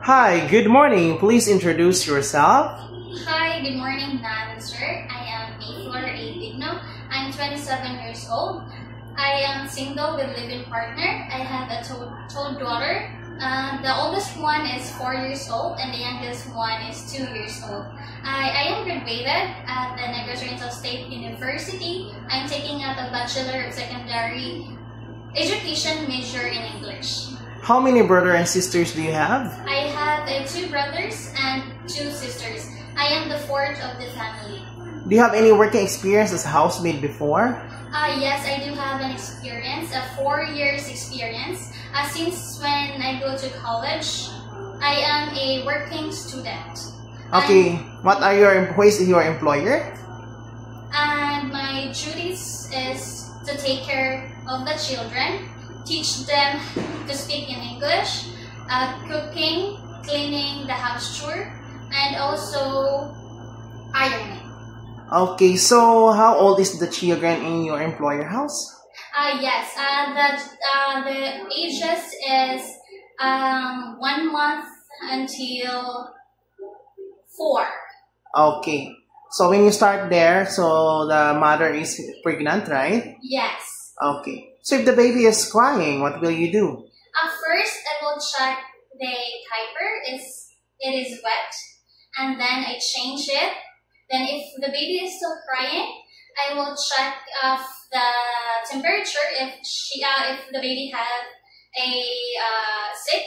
Hi, good morning. Please introduce yourself. Hi, good morning, Nan, sir. I am Mayflor A. Digno. I'm 27 years old. I am single with living partner. I have a toddler daughter. The oldest one is 4 years old and the youngest one is 2 years old. I am graduated at the Negros Oriental State University. I'm taking up a Bachelor of Secondary Education major in English. How many brothers and sisters do you have? I have 2 brothers and 2 sisters. I am the fourth of the family. Do you have any working experience as a housemaid before? Yes, I do have an experience, a 4 years experience. Since when I go to college, I am a working student. Okay, who is your employer? And my duties is to take care of the children, teach them to speak in English, cooking, cleaning the house chore, and also ironing. Okay, so how old is the children in your employer house? Yes, the ages is 1 month until 4. Okay, so when you start there, so the mother is pregnant, right? Yes. Okay, so if the baby is crying, what will you do? First, I will check the diaper it is wet, and then I change it. Then if the baby is still crying, I will check the temperature if the baby has a sick.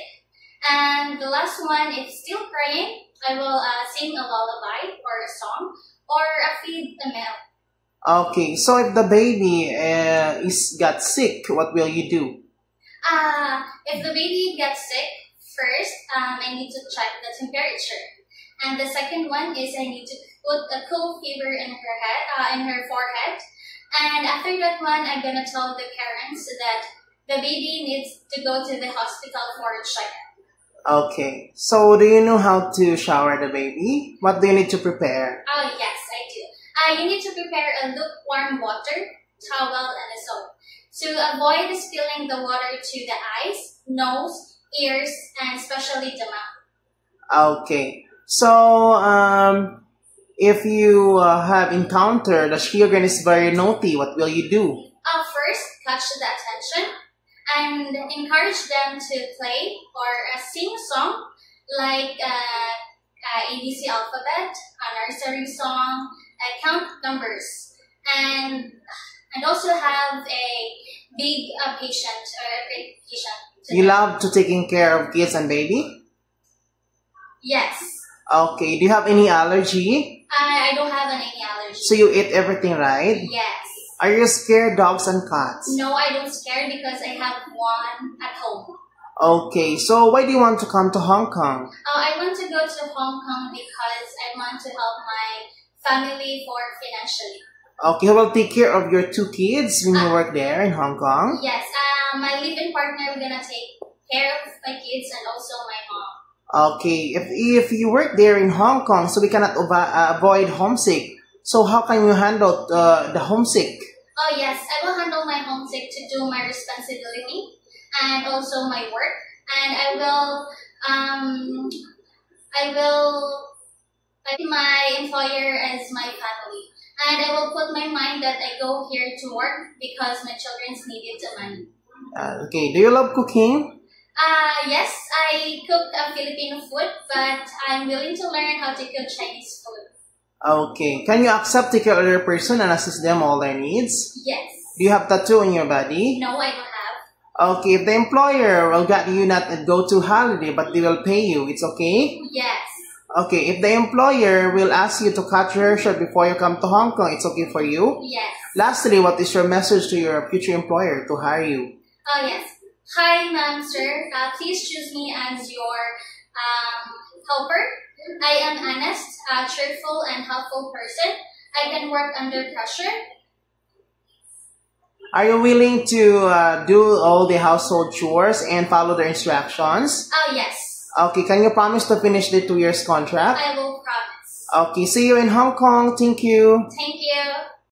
And the last one, if still crying, I will sing a lullaby or a song or feed the milk. Okay, so if the baby got sick, what will you do? If the baby gets sick, first I need to check the temperature, and the second one is I need to put a cold fever in her head, in her forehead, and after that one, I'm gonna tell the parents that the baby needs to go to the hospital for a checkup. Okay, so do you know how to shower the baby? What do you need to prepare? Oh yes, I do. You need to prepare a lukewarm water, towel, and a soap to avoid spilling the water to the eyes, nose, ears, and especially the mouth. Okay, so if you have encountered the children is very naughty, what will you do? First, catch the attention and encourage them to play or sing a song like ABC alphabet, a nursery song, count numbers, and also have a big patient or a great patient. You love to taking care of kids and baby? Yes. Okay, do you have any allergy? I don't have any allergy. So you eat everything, right? Yes. Are you scared dogs and cats? No, I don't scare because I have one at home. Okay, so why do you want to come to Hong Kong? I want to go to Hong Kong because I want to help my family for financially. Okay, who will take care of your 2 kids when you work there in Hong Kong? Yes, my living partner, we're gonna take care of my kids and also my mom. Okay, if you work there in Hong Kong, so we cannot avoid homesick. So how can you handle the homesick? Oh yes, I will handle my homesick to do my responsibility and also my work, and I will my employer as my family, and I will put my mind that I go here to work because my children's needed the money. Okay, do you love cooking? Yes, I cook Filipino food, but I'm willing to learn how to cook Chinese food. Okay, can you accept take care of other person and assist them all their needs? Yes. Do you have tattoo on your body? No, I don't have. Okay, if the employer will get you not go to holiday but they will pay you, it's okay? Yes. Okay, if the employer will ask you to cut your hair short before you come to Hong Kong, it's okay for you? Yes. Lastly, what is your message to your future employer to hire you? Oh yes. Hi, ma'am, sir. Please choose me as your helper. I am honest, cheerful, and helpful person. I can work under pressure. Are you willing to do all the household chores and follow the instructions? Oh yes. Okay, can you promise to finish the 2 years contract? I will promise. Okay, see you in Hong Kong. Thank you. Thank you.